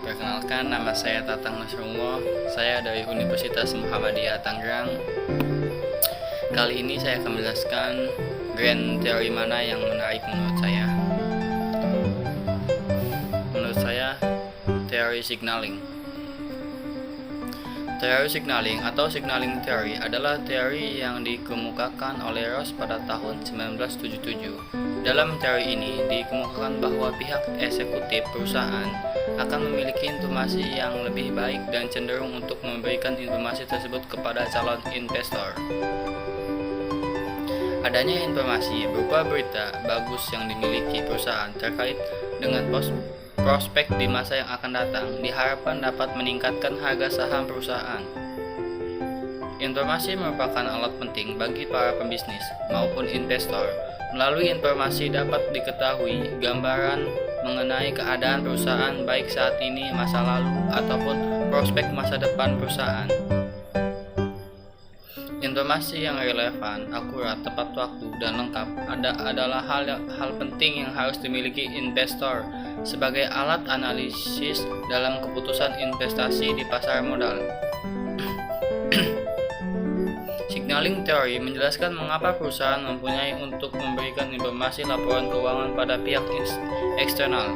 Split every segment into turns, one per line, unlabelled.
Perkenalkan, nama saya Tatang Nasrullah. Saya dari Universitas Muhammadiyah Tangerang. Kali ini saya akan menjelaskan grand teori mana yang menarik menurut saya. Menurut saya, teori signaling. Teori signaling atau signaling theory adalah teori yang dikemukakan oleh Ross pada tahun 1977. Dalam teori ini dikemukakan bahwa pihak eksekutif perusahaan akan memiliki informasi yang lebih baik dan cenderung untuk memberikan informasi tersebut kepada calon investor. Adanya informasi berupa berita bagus yang dimiliki perusahaan terkait dengan prospek di masa yang akan datang diharapkan dapat meningkatkan harga saham perusahaan. Informasi merupakan alat penting bagi para pembisnis maupun investor. Melalui informasi dapat diketahui gambaran mengenai keadaan perusahaan baik saat ini, masa lalu, ataupun prospek masa depan perusahaan. Informasi yang relevan, akurat, tepat waktu, dan lengkap adalah hal penting yang harus dimiliki investor sebagai alat analisis dalam keputusan investasi di pasar modal. Signaling theory menjelaskan mengapa perusahaan mempunyai untuk memberikan informasi laporan keuangan pada pihak eksternal.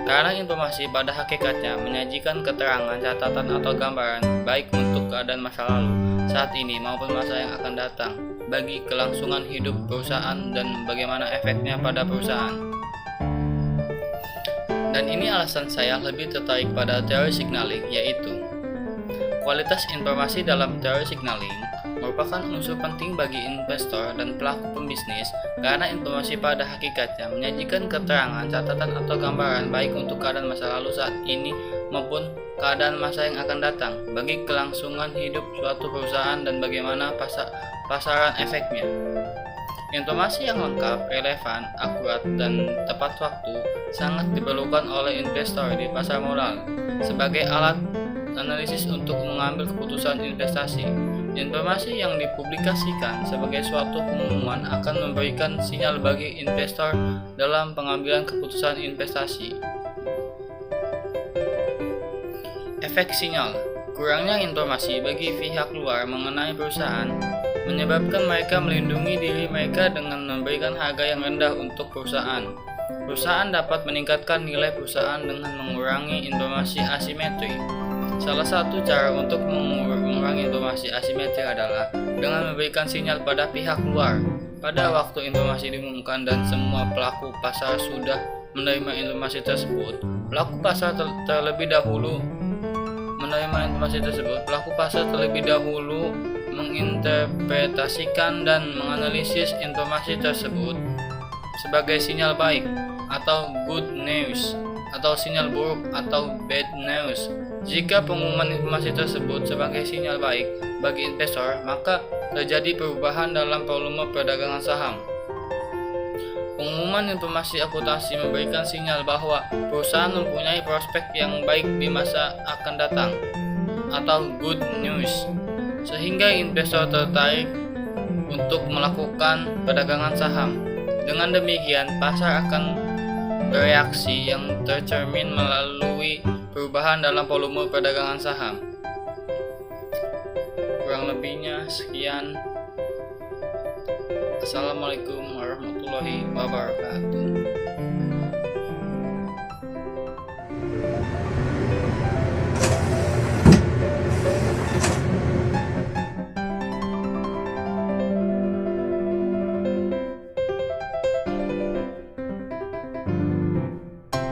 Karena informasi pada hakikatnya menyajikan keterangan, catatan, atau gambaran baik untuk keadaan masa lalu, saat ini maupun masa yang akan datang, bagi kelangsungan hidup perusahaan dan bagaimana efeknya pada perusahaan. Dan ini alasan saya lebih tertarik pada teori signaling, yaitu kualitas informasi dalam teori signaling merupakan unsur penting bagi investor dan pelaku pembisnis karena informasi pada hakikatnya menyajikan keterangan, catatan, atau gambaran baik untuk keadaan masa lalu saat ini maupun keadaan masa yang akan datang bagi kelangsungan hidup suatu perusahaan dan bagaimana pasaran efeknya. Informasi yang lengkap, relevan, akurat, dan tepat waktu sangat diperlukan oleh investor di pasar modal sebagai alat analisis untuk mengambil keputusan investasi. Informasi yang dipublikasikan sebagai suatu pengumuman akan memberikan sinyal bagi investor dalam pengambilan keputusan investasi. Efek sinyal. Kurangnya informasi bagi pihak luar mengenai perusahaan menyebabkan mereka melindungi diri mereka dengan memberikan harga yang rendah untuk perusahaan. Perusahaan dapat meningkatkan nilai perusahaan dengan mengurangi informasi asimetri. Salah satu cara untuk mengurangi informasi asimetri adalah dengan memberikan sinyal pada pihak luar. Pada waktu informasi diumumkan dan semua pelaku pasar sudah menerima informasi tersebut, pelaku pasar terlebih dahulu menginterpretasikan dan menganalisis informasi tersebut sebagai sinyal baik atau good news atau sinyal buruk atau bad news. Jika pengumuman informasi tersebut sebagai sinyal baik bagi investor, maka terjadi perubahan dalam volume perdagangan saham. Pengumuman informasi akuntansi memberikan sinyal bahwa perusahaan mempunyai prospek yang baik di masa akan datang atau good news, sehingga investor tertarik untuk melakukan perdagangan saham. Dengan demikian, pasar akan bereaksi yang tercermin melalui perubahan dalam volume perdagangan saham. Kurang lebihnya sekian. Assalamualaikum warahmatullahi wabarakatuh.